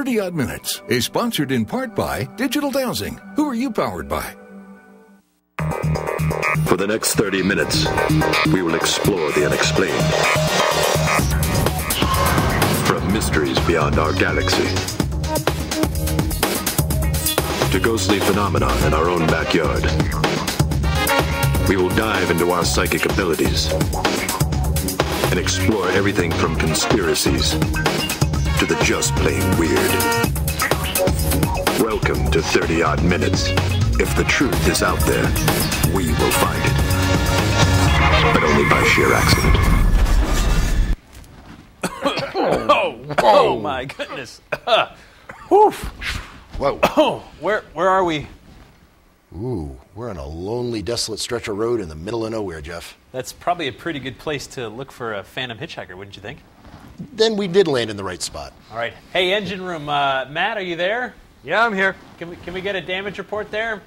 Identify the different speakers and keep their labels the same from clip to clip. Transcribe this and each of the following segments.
Speaker 1: 30 Odd Minutes is sponsored in part by Digital Dowsing. Who are you powered by?
Speaker 2: For the next 30 minutes, we will explore the unexplained. From mysteries beyond our galaxy to ghostly phenomena in our own backyard. We will dive into our psychic abilities and explore everything from conspiracies to the just plain weird. Welcome to 30 Odd Minutes. If the truth is out there, we will find it. But only by sheer accident.
Speaker 3: Oh my goodness. Woof.
Speaker 4: Whoa.
Speaker 3: Oh, where are we?
Speaker 4: Ooh, we're on a lonely, desolate stretch of road in the middle of nowhere, Jeff.
Speaker 3: That's probably a pretty good place to look for a phantom hitchhiker, wouldn't you think?
Speaker 4: Then we did land in the right spot.
Speaker 3: All right. Hey, engine room. Matt, are you there?
Speaker 5: Yeah, I'm here.
Speaker 3: Can we get a damage report there?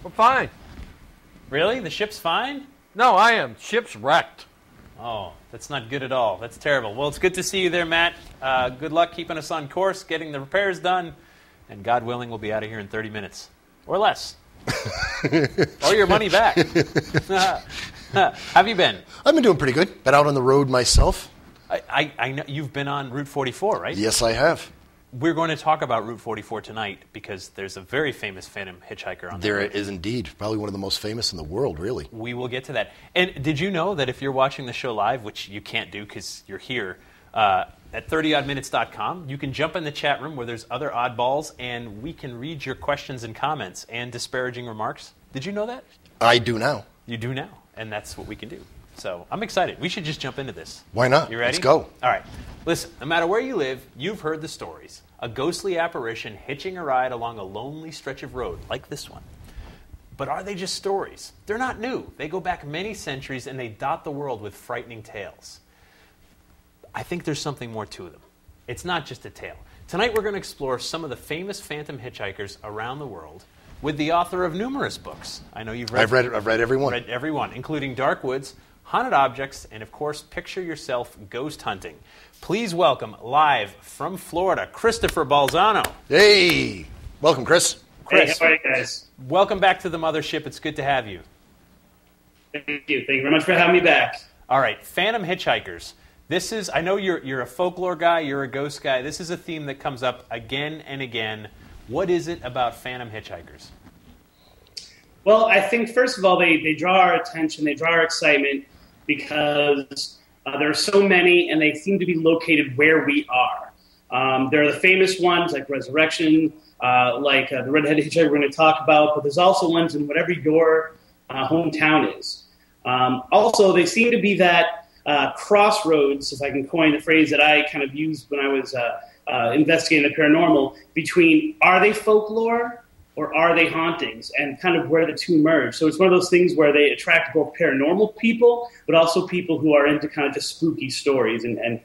Speaker 5: We're fine.
Speaker 3: Really? The ship's fine?
Speaker 5: No, I am. Ship's wrecked.
Speaker 3: Oh, that's not good at all. That's terrible. Well, it's good to see you there, Matt. Good luck keeping us on course, getting the repairs done, and God willing, we'll be out of here in 30 minutes. Or less. Or your money back. Have you been?
Speaker 4: I've been doing pretty good. Been out on the road myself.
Speaker 3: I know you've been on Route 44, right?
Speaker 4: Yes, I have.
Speaker 3: We're going to talk about Route 44 tonight because there's a very famous phantom hitchhiker on there.
Speaker 4: There is indeed. Probably one of the most famous in the world, really.
Speaker 3: We will get to that. And did you know that if you're watching the show live, which you can't do because you're here, at 30oddminutes.com, you can jump in the chat room where there's other oddballs, and we can read your questions and comments and disparaging remarks. Did you know that?
Speaker 4: I do now.
Speaker 3: You do now, and that's what we can do. So I'm excited. We should just jump into this.
Speaker 4: Why not?
Speaker 3: You ready?
Speaker 4: Let's go.
Speaker 3: All right. Listen, no matter where you live, you've heard the stories. A ghostly apparition hitching a ride along a lonely stretch of road, like this one. But are they just stories? They're not new. They go back many centuries, and they dot the world with frightening tales. I think there's something more to them. It's not just a tale. Tonight we're going to explore some of the famous phantom hitchhikers around the world with the author of numerous books. I know you've read.
Speaker 4: I've read every one.
Speaker 3: Read every one, including Dark Woods, Haunted Objects, and of course, Picture Yourself Ghost Hunting. Please welcome, live from Florida, Christopher Balzano.
Speaker 4: Hey! Welcome, Chris.
Speaker 3: Chris,
Speaker 6: hey, how are you guys?
Speaker 3: Welcome back to the mothership. It's good to have you.
Speaker 6: Thank you. Thank you very much for having me back.
Speaker 3: All right, phantom hitchhikers. This is, I know you're a folklore guy, you're a ghost guy. This is a theme that comes up again and again. What is it about phantom hitchhikers?
Speaker 6: Well, I think, first of all, they draw our attention, they draw our excitement because there are so many, and they seem to be located where we are. There are the famous ones like Resurrection, like the Redheaded Hitchhiker we're going to talk about, but there's also ones in whatever your hometown is. Also, they seem to be that crossroads, if I can coin the phrase that I kind of used when I was investigating the paranormal, between are they folklore or are they hauntings, and kind of where the two merge. So it's one of those things where they attract both paranormal people, but also people who are into kind of just spooky stories and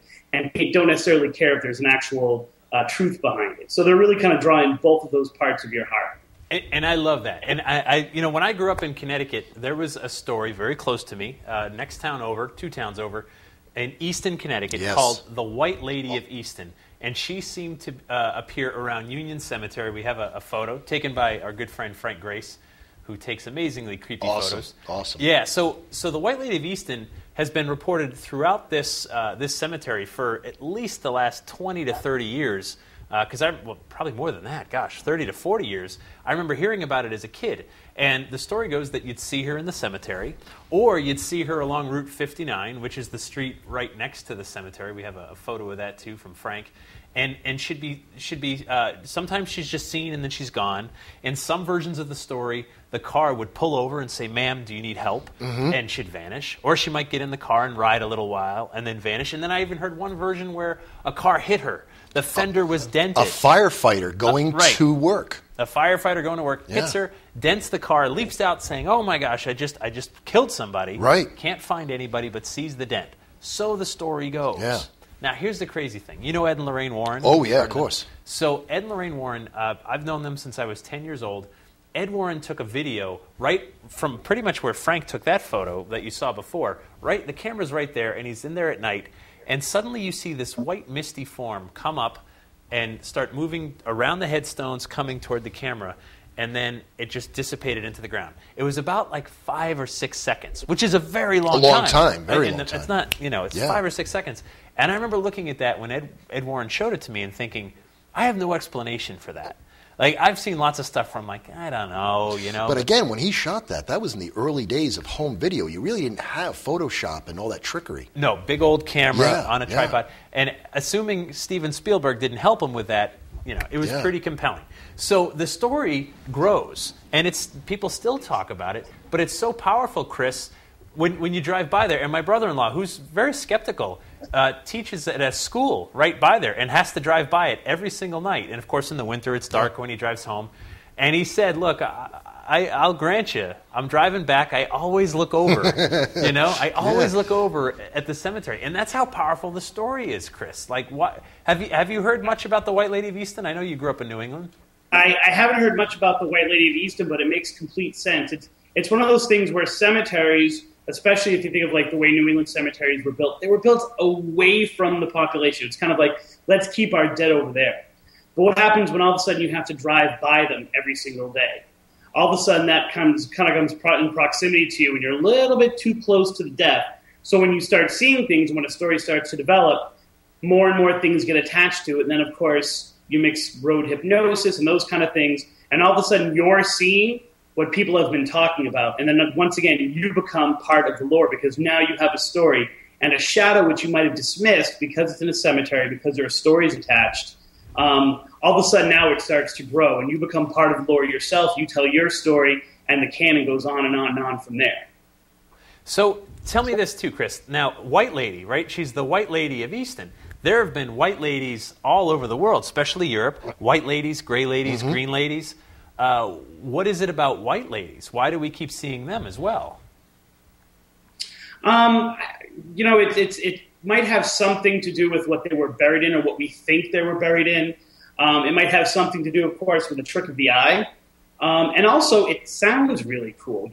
Speaker 6: don't necessarily care if there's an actual truth behind it. So they're really kind of drawing both of those parts of your heart.
Speaker 3: And I love that. And I when I grew up in Connecticut, there was a story very close to me, next town over, 2 towns over, in Easton, Connecticut,
Speaker 4: Yes.
Speaker 3: called the White Lady of Easton. And she seemed to appear around Union Cemetery. We have a photo taken by our good friend Frank Grace, who takes amazingly creepy photos.
Speaker 4: Awesome.
Speaker 3: Yeah, so the White Lady of Easton has been reported throughout this cemetery for at least the last 20 to 30 years. Because probably more than that, 30 to 40 years. I remember hearing about it as a kid. And the story goes that you'd see her in the cemetery, or you'd see her along Route 59, which is the street right next to the cemetery. We have a photo of that, too, from Frank. And should be sometimes she's just seen and then she's gone. In some versions of the story, the car would pull over and say, "Ma'am, do you need help?" And she'd vanish. Or she might get in the car and ride a little while and then vanish. And then I even heard one version where a car hit her. The fender was dented.
Speaker 4: A firefighter going to work.
Speaker 3: A firefighter going to work hits her, dents the car, leaps out saying, "Oh my gosh, I just killed somebody."
Speaker 4: Right.
Speaker 3: Can't find anybody but sees the dent. So the story goes.
Speaker 4: Yeah.
Speaker 3: Now, here's the crazy thing. You know Ed and Lorraine Warren?
Speaker 4: Oh, yeah, of course.
Speaker 3: So Ed and Lorraine Warren, I've known them since I was 10 years old. Ed Warren took a video right from pretty much where Frank took that photo that you saw before. Right, the camera's right there, and he's in there at night. And suddenly you see this white misty form come up and start moving around the headstones coming toward the camera, and then it just dissipated into the ground. It was about like 5 or 6 seconds, which is a very long time.
Speaker 4: A long time, very long time.
Speaker 3: It's not, it's 5 or 6 seconds. And I remember looking at that when Ed Warren showed it to me and thinking, I have no explanation for that. Like, I've seen lots of stuff from, like, I don't know,
Speaker 4: But again, when he shot that was in the early days of home video. You really didn't have Photoshop and all that trickery.
Speaker 3: No, big old camera on a tripod. And assuming Steven Spielberg didn't help him with that, it was pretty compelling. So the story grows, and people still talk about it, but it's so powerful, Chris, when you drive by there. And my brother-in-law, who's very skeptical, teaches at a school right by there and has to drive by it every single night. And, of course, in the winter it's dark when he drives home. And he said, look, I'll grant you, I'm driving back, I always look over. I always look over at the cemetery. And that's how powerful the story is, Chris. Like, what have you heard much about the White Lady of Easton? I know you grew up in New England.
Speaker 6: I haven't heard much about the White Lady of Easton, but it makes complete sense. It's one of those things where cemeteries, especially if you think of like the way New England cemeteries were built, they were built away from the population. It's kind of like, let's keep our dead over there. But what happens when all of a sudden you have to drive by them every single day? All of a sudden that kind of comes in proximity to you, and you're a little bit too close to the death. So when you start seeing things, when a story starts to develop, more and more things get attached to it. And then, of course, you mix road hypnosis and those kind of things, and all of a sudden you're seeing what people have been talking about. And then once again, you become part of the lore, because now you have a story and a shadow which you might have dismissed because it's in a cemetery, because there are stories attached. All of a sudden now it starts to grow, and you become part of the lore yourself. You tell your story, and the canon goes on and on and on from there.
Speaker 3: So tell me this too, Chris. Now, White Lady, right? She's the White Lady of Easton. There have been white ladies all over the world, especially Europe. White ladies, gray ladies, green ladies. What is it about white ladies? Why do we keep seeing them as well?
Speaker 6: It might have something to do with what they were buried in, or what we think they were buried in. It might have something to do, of course, with the trick of the eye. And also, it sounds really cool.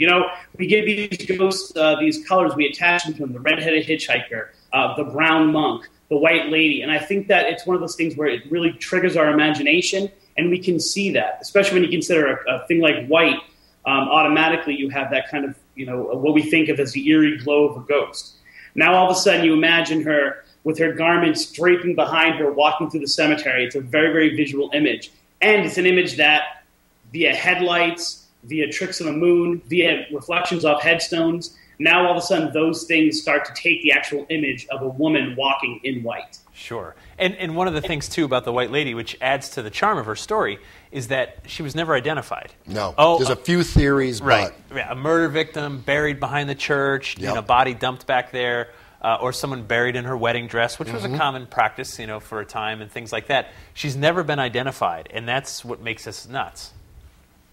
Speaker 6: We give these ghosts these colors, we attach them to them: the Redheaded Hitchhiker, the Brown Monk, the White Lady. And I think that it's one of those things where it really triggers our imagination, and we can see that, especially when you consider a thing like white. Automatically, you have that kind of, what we think of as the eerie glow of a ghost. Now, all of a sudden, you imagine her with her garments draping behind her, walking through the cemetery. It's a very, very visual image. And it's an image that, via headlights, via tricks of the moon, via reflections off headstones, now all of a sudden those things start to take the actual image of a woman walking in white.
Speaker 3: Sure. And one of the things, too, about the White Lady, which adds to the charm of her story, is that she was never identified.
Speaker 4: No. There's a few theories,
Speaker 3: right. But... Yeah, a murder victim buried behind the church, body dumped back there, or someone buried in her wedding dress, which was a common practice, for a time and things like that. She's never been identified, and that's what makes us nuts.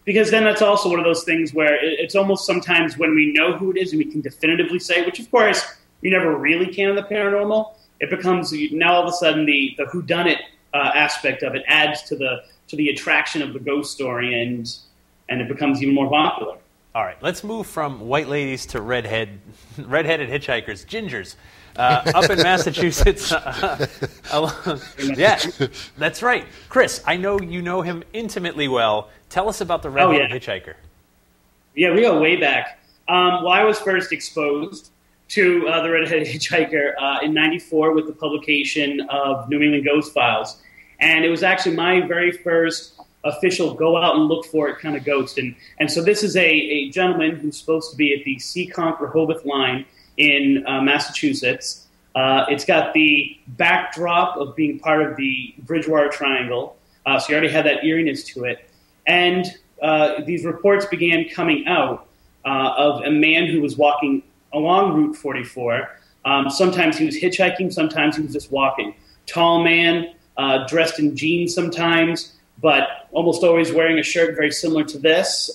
Speaker 6: Because then that's also one of those things where it's almost sometimes when we know who it is and we can definitively say, which of course you never really can in the paranormal, it becomes now all of a sudden the whodunit aspect of it adds to the attraction of the ghost story, and it becomes even more popular.
Speaker 3: All right, let's move from white ladies to redheaded hitchhikers, gingers. Up in Massachusetts. Yeah, that's right. Chris, I know you know him intimately well. Tell us about the Redheaded Hitchhiker.
Speaker 6: Yeah, we go way back. I was first exposed to the Redheaded Hitchhiker in '94 with the publication of New England Ghost Files. And it was actually my very first official go out and look for it kind of ghost. And so this is a gentleman who's supposed to be at the Seekonk-Rehoboth line in Massachusetts. It's got the backdrop of being part of the Bridgewater Triangle. So you already had that eeriness to it. And these reports began coming out of a man who was walking along Route 44. Sometimes he was hitchhiking, sometimes he was just walking. Tall man, dressed in jeans sometimes, but almost always wearing a shirt very similar to this.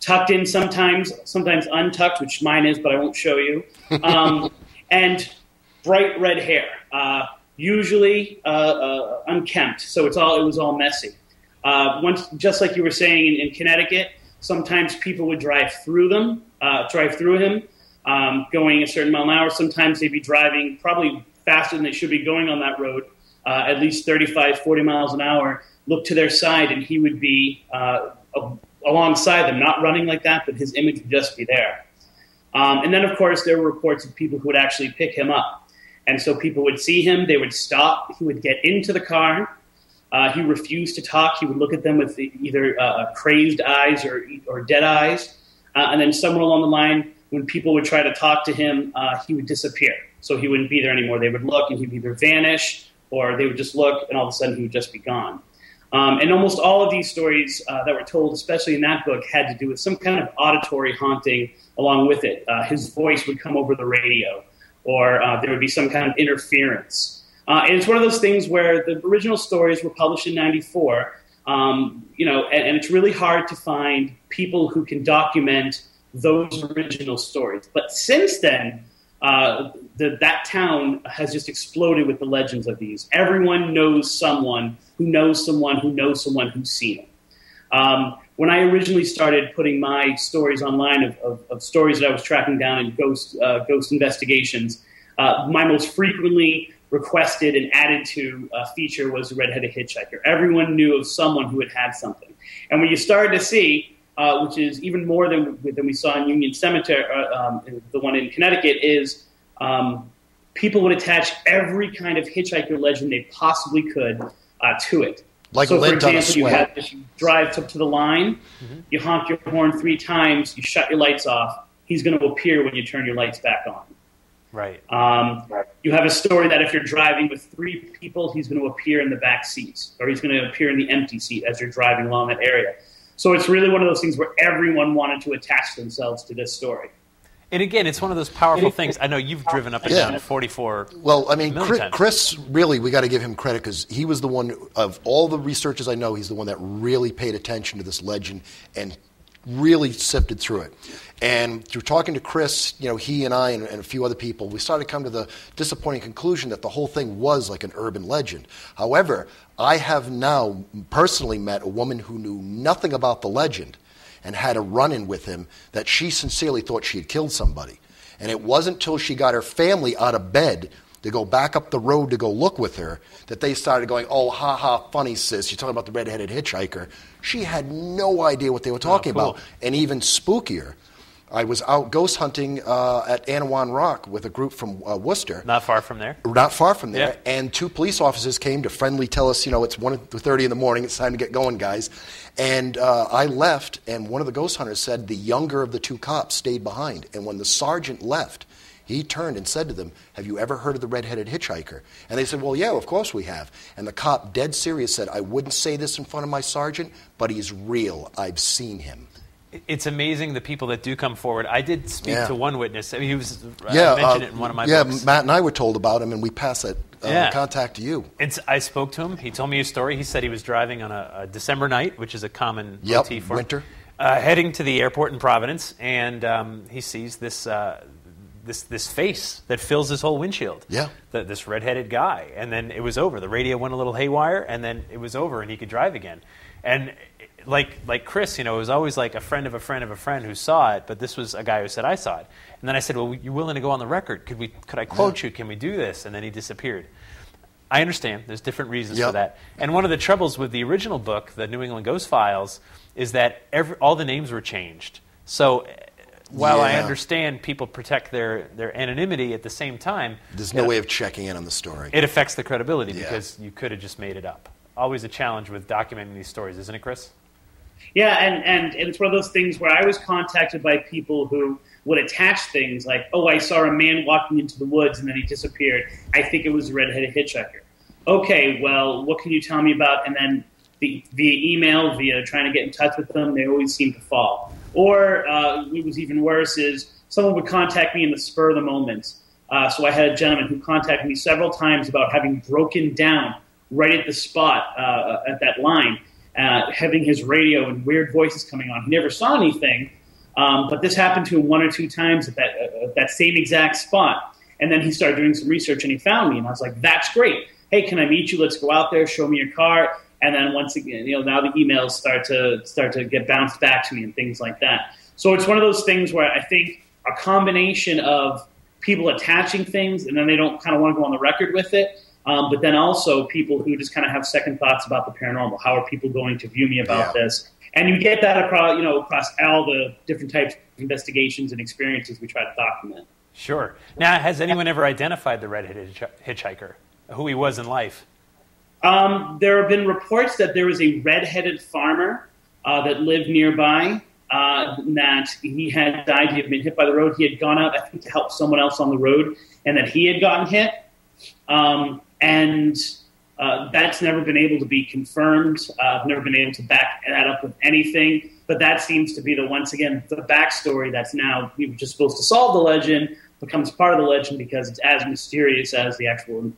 Speaker 6: Tucked in sometimes untucked, which mine is, but I won't show you. And bright red hair, usually unkempt, so it was all messy. Just like you were saying in Connecticut, sometimes people would drive through him, going a certain mile an hour. Sometimes they'd be driving probably faster than they should be going on that road. at least 35, 40 miles an hour, look to their side, and he would be alongside them, not running like that, but his image would just be there. And then, of course, there were reports of people who would actually pick him up. And so people would see him, they would stop, he would get into the car, he refused to talk, he would look at them with either crazed eyes or dead eyes, and then somewhere along the line, when people would try to talk to him, he would disappear. So he wouldn't be there anymore. They would look, and he'd either vanish, or they would just look, and all of a sudden he would just be gone. And almost all of these stories that were told, especially in that book, had to do with some kind of auditory haunting along with it. His voice would come over the radio, or there would be some kind of interference. And it's one of those things where the original stories were published in '94, and it's really hard to find people who can document those original stories. But since then, that town has just exploded with the legends of these. Everyone knows someone who knows someone who knows someone who's seen them. When I originally started putting my stories online of stories that I was tracking down in ghost investigations, my most frequently requested and added to feature was the Redheaded Hitchhiker. Everyone knew of someone who had something. And when you started to see, which is even more than we saw in Union Cemetery, the one in Connecticut, is people would attach every kind of hitchhiker legend they possibly could to it.
Speaker 4: Like
Speaker 6: so, for
Speaker 4: lint on a
Speaker 6: example,
Speaker 4: sweat.
Speaker 6: you drive to the line, you honk your horn 3 times, you shut your lights off, he's going to appear when you turn your lights back on.
Speaker 3: Right.
Speaker 6: You have a story that if you're driving with 3 people, he's going to appear in the back seats, or he's going to appear in the empty seat as you're driving along that area. So it's really one of those things where everyone wanted to attach themselves to this story.
Speaker 3: And again, it's one of those powerful things. I know you've driven up and down 44.
Speaker 4: Well, I mean,
Speaker 3: million times.
Speaker 4: Chris, really, we got to give him credit because he was the one, of all the researchers I know, he's the one that really paid attention to this legend and really sifted through it. And through talking to Chris, he and I and a few other people, we started to come to the disappointing conclusion that the whole thing was like an urban legend. However, I have now personally met a woman who knew nothing about the legend and had a run-in with him that she sincerely thought she had killed somebody. And it wasn't until she got her family out of bed to go back up the road to go look with her that they started going, oh, ha, ha, funny, sis, you're talking about the Redheaded Hitchhiker. She had no idea what they were talking about. And even spookier, I was out ghost hunting at Anawan Rock with a group from Worcester.
Speaker 3: Not far from there.
Speaker 4: Not far from there.
Speaker 3: Yeah.
Speaker 4: And 2 police officers came to friendly tell us, it's 1:30 in the morning, it's time to get going, guys. And I left, and one of the ghost hunters said the younger of the 2 cops stayed behind. And when the sergeant left, he turned and said to them, have you ever heard of the Redheaded Hitchhiker? And they said, well, yeah, of course we have. And the cop, dead serious, said, I wouldn't say this in front of my sergeant, but he's real. I've seen him.
Speaker 3: It's amazing the people that do come forward. I did speak to one witness. I mean, he was mentioned it in one of my books.
Speaker 4: Yeah, Matt and I were told about him, and we passed that contact to you.
Speaker 3: And I spoke to him. He told me a story. He said he was driving on a December night, which is a common motif for
Speaker 4: winter,
Speaker 3: heading to the airport in Providence, and he sees this face that fills his whole windshield.
Speaker 4: Yeah,
Speaker 3: this redheaded guy, and then it was over. The radio went a little haywire, and then it was over, and he could drive again. And like Chris, it was always like a friend of a friend of a friend who saw it, but this was a guy who said, I saw it. And then I said, well, you're willing to go on the record? Could I quote you? Can we do this? And then he disappeared. I understand. There's different reasons for that. And one of the troubles with the original book, the New England Ghost Files, is that all the names were changed. So while I understand people protect their anonymity, at the same time,
Speaker 4: there's no way of checking in on the story.
Speaker 3: It affects the credibility because you could have just made it up. Always a challenge with documenting these stories, isn't it, Chris?
Speaker 6: Yeah, and it's one of those things where I was contacted by people who would attach things like, oh, I saw a man walking into the woods and then he disappeared. I think it was a Redheaded Hitchhiker. Okay, well, what can you tell me about? And then via email, via trying to get in touch with them, they always seem to fall. Or what was even worse is someone would contact me in the spur of the moment. So I had a gentleman who contacted me several times about having broken down right at the spot at that line, having his radio and weird voices coming on. He never saw anything, but this happened to him 1 or 2 times at that same exact spot. And then he started doing some research and he found me, and I was like, that's great. Hey, can I meet you? Let's go out there, show me your car. And then once again, now the emails start to get bounced back to me and things like that. So it's one of those things where I think a combination of people attaching things and then they don't kind of want to go on the record with it, but then also people who just kind of have second thoughts about the paranormal. How are people going to view me about this? And you get that across all the different types of investigations and experiences we try to document.
Speaker 3: Sure. Now, has anyone ever identified the redheaded hitchhiker, who he was in life?
Speaker 6: There have been reports that there was a redheaded farmer that lived nearby, that he had died. He had been hit by the road. He had gone out, I think, to help someone else on the road, and that he had gotten hit. That's never been able to be confirmed. I've never been able to back that up with anything. But that seems to be the backstory that's now we were just supposed to solve the legend becomes part of the legend because it's as mysterious as the actual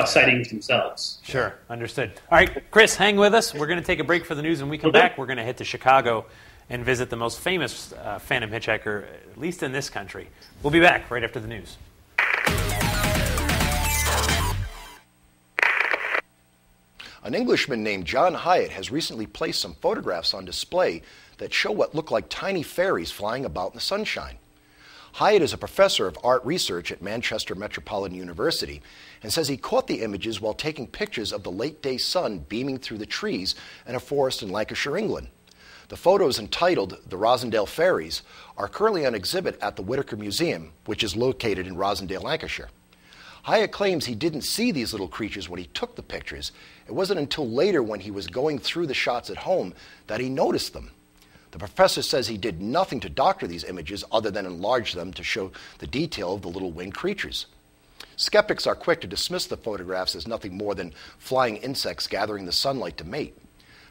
Speaker 6: sightings themselves.
Speaker 3: Sure, understood. All right, Chris, hang with us. We're going to take a break for the news. When we come back, we're going to head to Chicago and visit the most famous phantom hitchhiker, at least in this country. We'll be back right after the news.
Speaker 4: An Englishman named John Hyatt has recently placed some photographs on display that show what look like tiny fairies flying about in the sunshine. Hyatt is a professor of art research at Manchester Metropolitan University and says he caught the images while taking pictures of the late-day sun beaming through the trees in a forest in Lancashire, England. The photos, entitled The Rosendale Fairies, are currently on exhibit at the Whitaker Museum, which is located in Rosendale, Lancashire. Hyatt claims he didn't see these little creatures when he took the pictures. It wasn't until later when he was going through the shots at home that he noticed them. The professor says he did nothing to doctor these images other than enlarge them to show the detail of the little winged creatures. Skeptics are quick to dismiss the photographs as nothing more than flying insects gathering the sunlight to mate.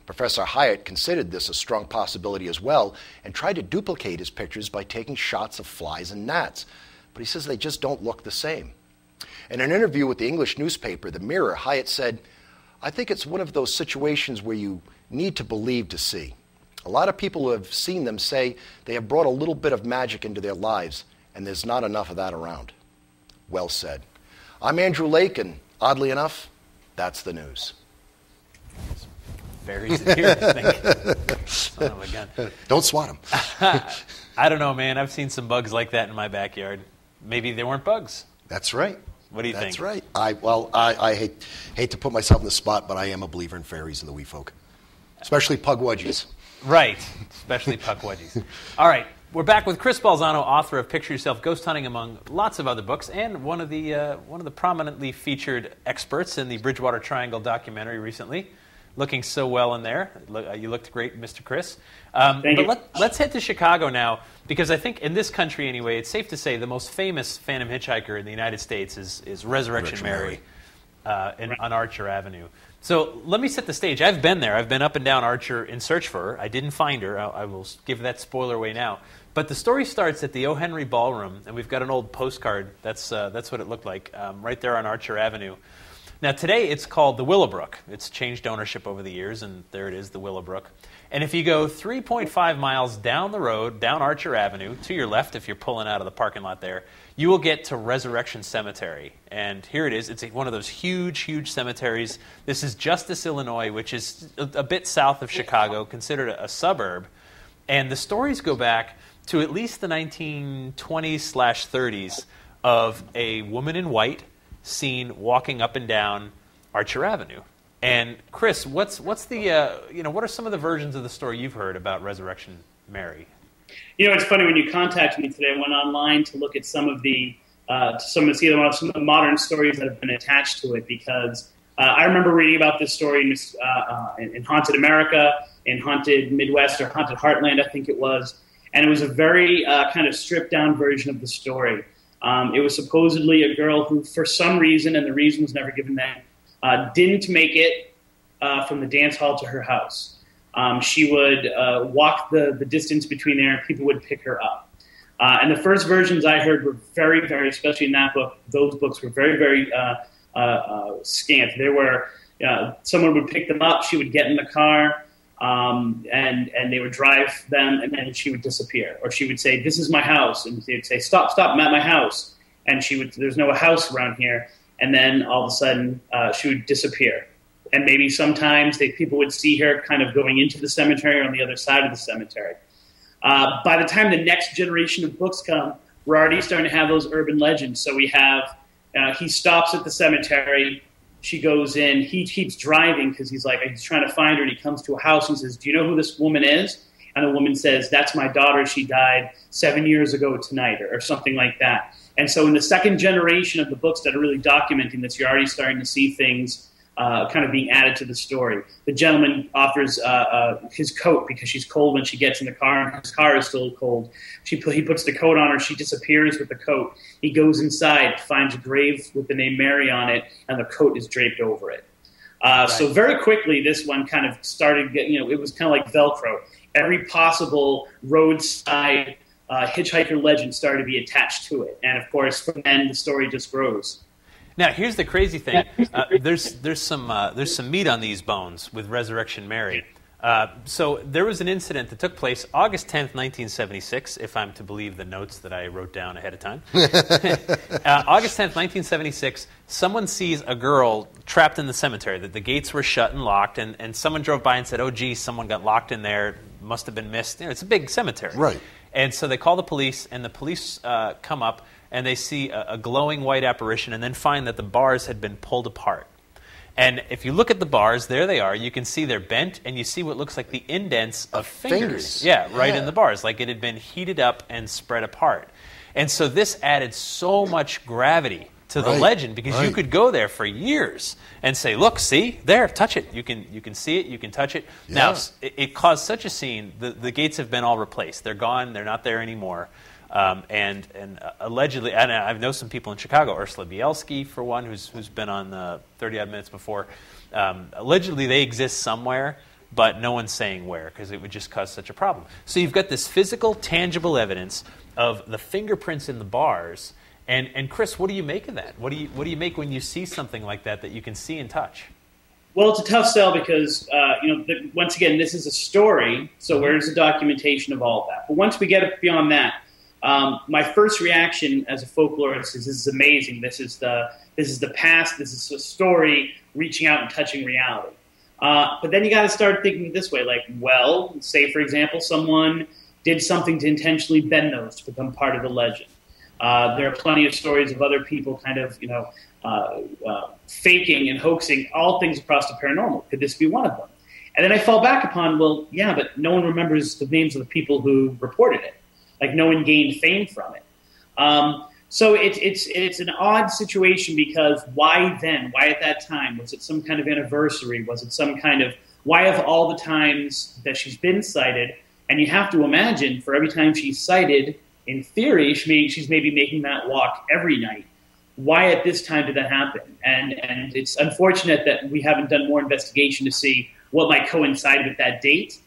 Speaker 4: Professor Hyatt considered this a strong possibility as well and tried to duplicate his pictures by taking shots of flies and gnats, but he says they just don't look the same. In an interview with the English newspaper The Mirror, Hyatt said, "I think it's one of those situations where you need to believe to see. A lot of people who have seen them say they have brought a little bit of magic into their lives, and there's not enough of that around." Well said. I'm Andrew Lake, and oddly enough, that's the news.
Speaker 3: Fairies in here, I think. Son of a gun.
Speaker 4: Don't swat them.
Speaker 3: I don't know, man. I've seen some bugs like that in my backyard. Maybe they weren't bugs.
Speaker 4: That's right.
Speaker 3: What do you think?
Speaker 4: That's right. I hate to put myself in the spot, but I am a believer in fairies and the wee folk, especially pugwudgies.
Speaker 3: Right, especially puckwudgies. All right, we're back with Chris Balzano, author of Picture Yourself Ghost Hunting, among lots of other books, and one of the prominently featured experts in the Bridgewater Triangle documentary recently. Looking so well in there. You looked great, Mr. Chris.
Speaker 6: Thank you.
Speaker 3: Let's head to Chicago now, because I think in this country anyway, it's safe to say the most famous phantom hitchhiker in the United States is Resurrection Mary on Archer Avenue. So let me set the stage. I've been there. I've been up and down Archer in search for her. I didn't find her. I will give that spoiler away now. But the story starts at the O. Henry Ballroom, and we've got an old postcard. That's what it looked like, right there on Archer Avenue. Now, today it's called the Willowbrook. It's changed ownership over the years, and there it is, the Willowbrook. And if you go 3.5 miles down the road, down Archer Avenue, to your left if you're pulling out of the parking lot there, you will get to Resurrection Cemetery. And here it is. It's one of those huge, huge cemeteries. This is Justice, Illinois, which is a bit south of Chicago, considered a suburb. And the stories go back to at least the 1920s/30s of a woman in white seen walking up and down Archer Avenue. And Chris, what's the what are some of the versions of the story you've heard about Resurrection Mary?
Speaker 6: It's funny, when you contacted me today, I went online to look at some of the some of the modern stories that have been attached to it, because I remember reading about this story in Haunted America, in Haunted Midwest, or Haunted Heartland, I think it was, and it was a very kind of stripped down version of the story. It was supposedly a girl who, for some reason, and the reason was never given then, didn't make it from the dance hall to her house. She would walk the distance between there, and people would pick her up. And the first versions I heard were very, very, especially in that book, those books were very, very scant. There were, someone would pick them up, she would get in the car, and they would drive them, and then she would disappear. Or she would say, "This is my house," and they would say, "Stop, I'm at my house." And there's no house around here. And then all of a sudden, she would disappear. And maybe sometimes people would see her kind of going into the cemetery or on the other side of the cemetery. By the time the next generation of books come, we're already starting to have those urban legends. So we have, he stops at the cemetery, She goes in. He keeps driving because he's trying to find her. And he comes to a house and says, "Do you know who this woman is?" And the woman says, "That's my daughter. She died 7 years ago tonight," or something like that. And so in the second generation of the books that are really documenting this, you're already starting to see things kind of being added to the story. The gentleman offers his coat because she's cold when she gets in the car, and his car is still cold. He puts the coat on her. She disappears with the coat. He goes inside, finds a grave with the name Mary on it, and the coat is draped over it. So very quickly, this one kind of started getting, it was kind of like Velcro. Every possible roadside hitchhiker legend started to be attached to it. And, of course, from then, the story just grows.
Speaker 3: Now, here's the crazy thing. There's some meat on these bones with Resurrection Mary. So there was an incident that took place August 10th, 1976, if I'm to believe the notes that I wrote down ahead of time. August 10th, 1976, someone sees a girl trapped in the cemetery, that the gates were shut and locked, and someone drove by and said, "Oh, geez, someone got locked in there, must have been missed." It's a big cemetery.
Speaker 4: Right.
Speaker 3: And so they call the police, and the police come up, and they see a glowing white apparition and then find that the bars had been pulled apart. And if you look at the bars, there they are. You can see they're bent, and you see what looks like the indents of fingers. Yeah, right in the bars, like it had been heated up and spread apart. And so this added so much gravity to the legend, because you could go there for years and say, "Look, see, there, touch it. You can see it, you can touch it." Yeah. Now, it caused such a scene. The gates have been all replaced. They're gone. They're not there anymore. And allegedly, and I know some people in Chicago, Ursula Bielski, for one, who's been on 30-odd Minutes before. Allegedly, they exist somewhere, but no one's saying where, because it would just cause such a problem. So you've got this physical, tangible evidence of the fingerprints in the bars. And Chris, what do you make of that? What do you make when you see something like that you can see and touch?
Speaker 6: Well, it's a tough sell because, once again, this is a story, so where's the documentation of all of that? But once we get beyond that, my first reaction as a folklorist is, this is amazing. This is the past. This is a story reaching out and touching reality. But then you got to start thinking this way, like, well, say, for example, someone did something to intentionally bend those to become part of the legend. There are plenty of stories of other people kind of, faking and hoaxing all things across the paranormal. Could this be one of them? And then I fall back upon, well, yeah, but no one remembers the names of the people who reported it. Like, no one gained fame from it. So it's an odd situation, because why then? Why at that time? Was it some kind of anniversary? Was it some kind of, why of all the times that she's been cited? And you have to imagine, for every time she's cited, in theory, she's maybe making that walk every night. Why at this time did that happen? And it's unfortunate that we haven't done more investigation to see what might coincide with that date.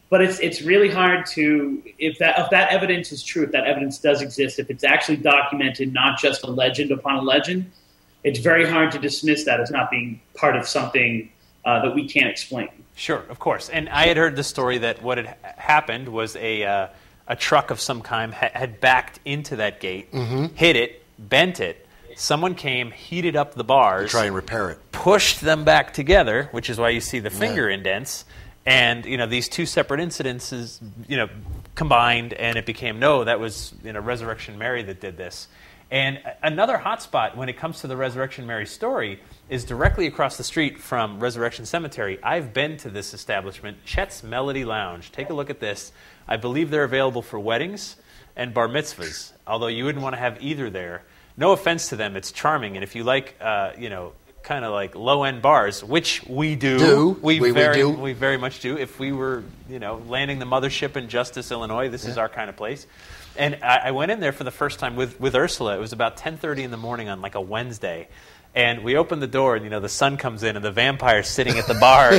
Speaker 6: But it's really hard to, if that evidence is true, if that evidence does exist, if it's actually documented, not just a legend upon a legend, it's very hard to dismiss that as not being part of something that we can't explain.
Speaker 3: Sure, of course. And I had heard the story that what had happened was a truck of some kind had backed into that gate, hit it, bent it. Someone came, heated up the bars,
Speaker 4: to try and repair it,
Speaker 3: pushed them back together, which is why you see the finger indents. And these two separate incidences, combined, and it became that was Resurrection Mary that did this. And another hotspot when it comes to the Resurrection Mary story is directly across the street from Resurrection Cemetery. I've been to this establishment, Chet's Melody Lounge. Take a look at this. I believe they're available for weddings and bar mitzvahs, although you wouldn't want to have either there. No offense to them, it's charming, and if you like, kind of like low-end bars, which we do. We very much do. If we were, landing the mothership in Justice, Illinois, this is our kind of place. And I went in there for the first time with Ursula. It was about 10:30 in the morning on like a Wednesday. And we opened the door, and, the sun comes in, and the vampire's sitting at the bar,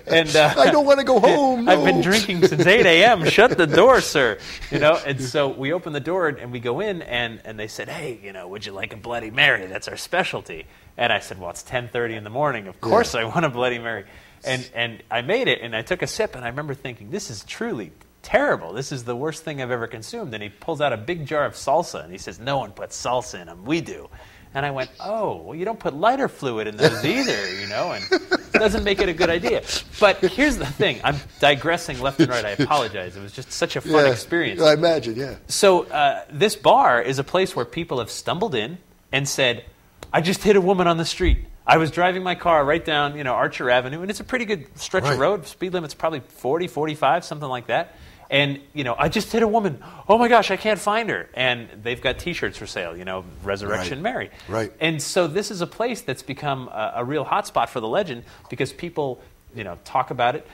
Speaker 3: And
Speaker 4: I don't want to go home. No.
Speaker 3: I've been drinking since 8 a.m. Shut the door, sir. And so we open the door, and we go in, and they said, "Hey, would you like a Bloody Mary? That's our specialty." And I said, "Well, it's 10:30 in the morning. Of course I want a Bloody Mary." And I made it, and I took a sip, and I remember thinking, this is truly terrible. This is the worst thing I've ever consumed. And he pulls out a big jar of salsa, and he says, "No one puts salsa in them. We do." And I went, "Oh, well, you don't put lighter fluid in those either, and it doesn't make it a good idea." But here's the thing. I'm digressing left and right. I apologize. It was just such a fun experience.
Speaker 4: I imagine, yeah.
Speaker 3: So this bar is a place where people have stumbled in and said, I just hit a woman on the street. I was driving my car right down, Archer Avenue, and it's a pretty good stretch of road. Speed limit's probably 40, 45, something like that. And, I just hit a woman. Oh, my gosh, I can't find her. And they've got T-shirts for sale, Resurrection Mary.
Speaker 4: Right.
Speaker 3: And so this is a place that's become a real hotspot for the legend because people, talk about it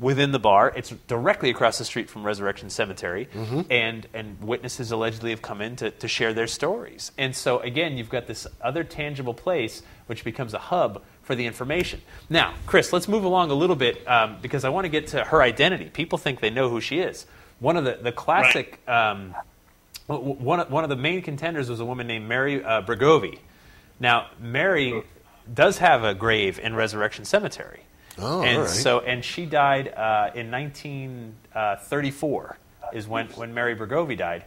Speaker 3: within the bar. It's directly across the street from Resurrection Cemetery. And witnesses allegedly have come in to share their stories. And so, again, you've got this other tangible place which becomes a hub for the information. Now, Chris, let's move along a little bit because I want to get to her identity. People think they know who she is. One of the classic, one of the main contenders was a woman named Mary Bregovi. Now, Mary does have a grave in Resurrection Cemetery.
Speaker 4: Oh,
Speaker 3: and
Speaker 4: all right.
Speaker 3: and she died in 1934 is when Mary Bregovi died.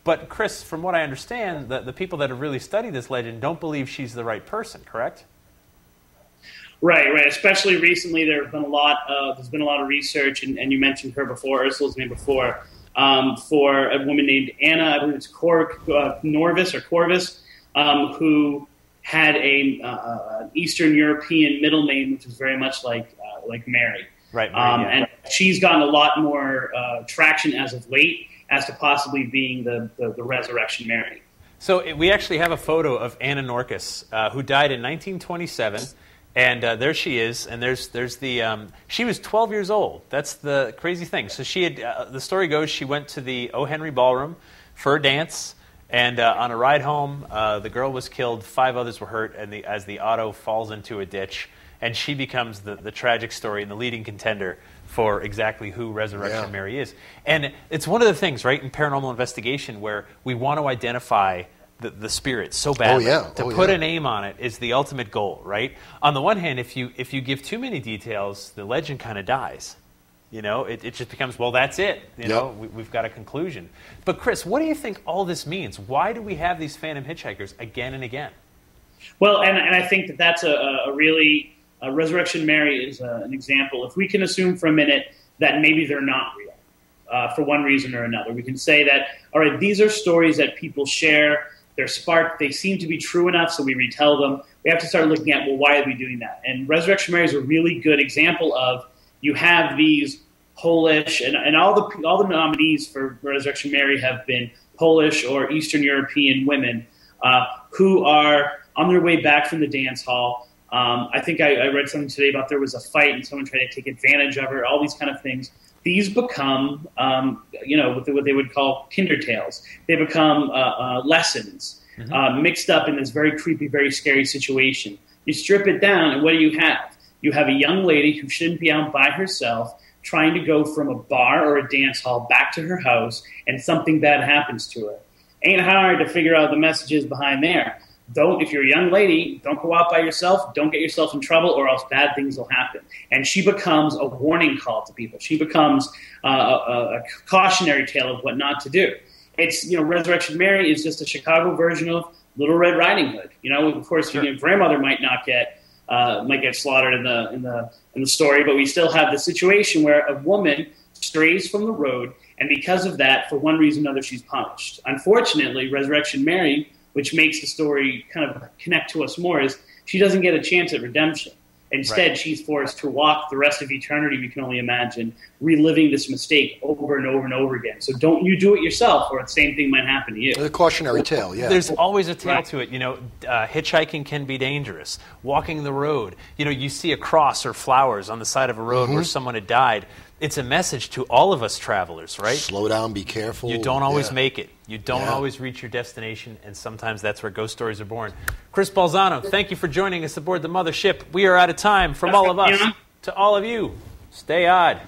Speaker 3: But Chris, from what I understand, the people that have really studied this legend don't believe she's the right person, correct?
Speaker 6: Right. Especially recently, there's been a lot of research, and you mentioned her before, Ursula's name before, for a woman named Anna, I believe it's Corvus, who had an Eastern European middle name, which is very much like Mary.
Speaker 3: Right.
Speaker 6: And she's gotten a lot more traction as of late as to possibly being the Resurrection Mary.
Speaker 3: So we actually have a photo of Anna Norkus, who died in 1927, and there she is. And there's the she was 12 years old. That's the crazy thing. So she had the story goes she went to the O. Henry Ballroom for a dance, and on a ride home, the girl was killed. 5 others were hurt, and as the auto falls into a ditch, and she becomes the tragic story and the leading contender for exactly who Resurrection Mary is. And it's one of the things, right, in paranormal investigation where we want to identify the spirit so badly. To put a name on it is the ultimate goal, right? On the one hand, if you give too many details, the legend kind of dies. It just becomes, well, that's it. We've got a conclusion. But Chris, what do you think all this means? Why do we have these phantom hitchhikers again and again?
Speaker 6: Well, and I think that's a really... Resurrection Mary is an example. If we can assume for a minute that maybe they're not real for one reason or another, we can say that, all right, these are stories that people share. They're sparked. They seem to be true enough, so we retell them. We have to start looking at, well, why are we doing that? And Resurrection Mary is a really good example of you have these Polish, and all the nominees for Resurrection Mary have been Polish or Eastern European women who are on their way back from the dance hall. I think I read something today about there was a fight and someone tried to take advantage of her, all these kind of things. These become, what they would call kinder tales. They become lessons mixed up in this very creepy, very scary situation. You strip it down, and what do you have? You have a young lady who shouldn't be out by herself trying to go from a bar or a dance hall back to her house, and something bad happens to her. Ain't hard to figure out the messages behind there. If you're a young lady, don't go out by yourself, don't get yourself in trouble, or else bad things will happen. And she becomes a warning call to people. She becomes a cautionary tale of what not to do. It's, Resurrection Mary is just a Chicago version of Little Red Riding Hood. Of course,
Speaker 3: sure.
Speaker 6: Grandmother might get slaughtered in the story, but we still have the situation where a woman strays from the road, and because of that, for one reason or another, she's punished. Unfortunately, Resurrection Mary, which makes the story kind of connect to us more, is she doesn't get a chance at redemption. Instead, she's forced to walk the rest of eternity, we can only imagine, reliving this mistake over and over and over again. So don't you do it yourself, or the same thing might happen to you.
Speaker 4: A cautionary tale, yeah.
Speaker 3: There's always a tale to it. Hitchhiking can be dangerous. Walking the road. You see a cross or flowers on the side of a road where someone had died. It's a message to all of us travelers, right?
Speaker 4: Slow down, be careful.
Speaker 3: You don't always make it. You don't always reach your destination, and sometimes that's where ghost stories are born. Chris Balzano, thank you for joining us aboard the mothership. We are out of time. From all of us to all of you, stay odd.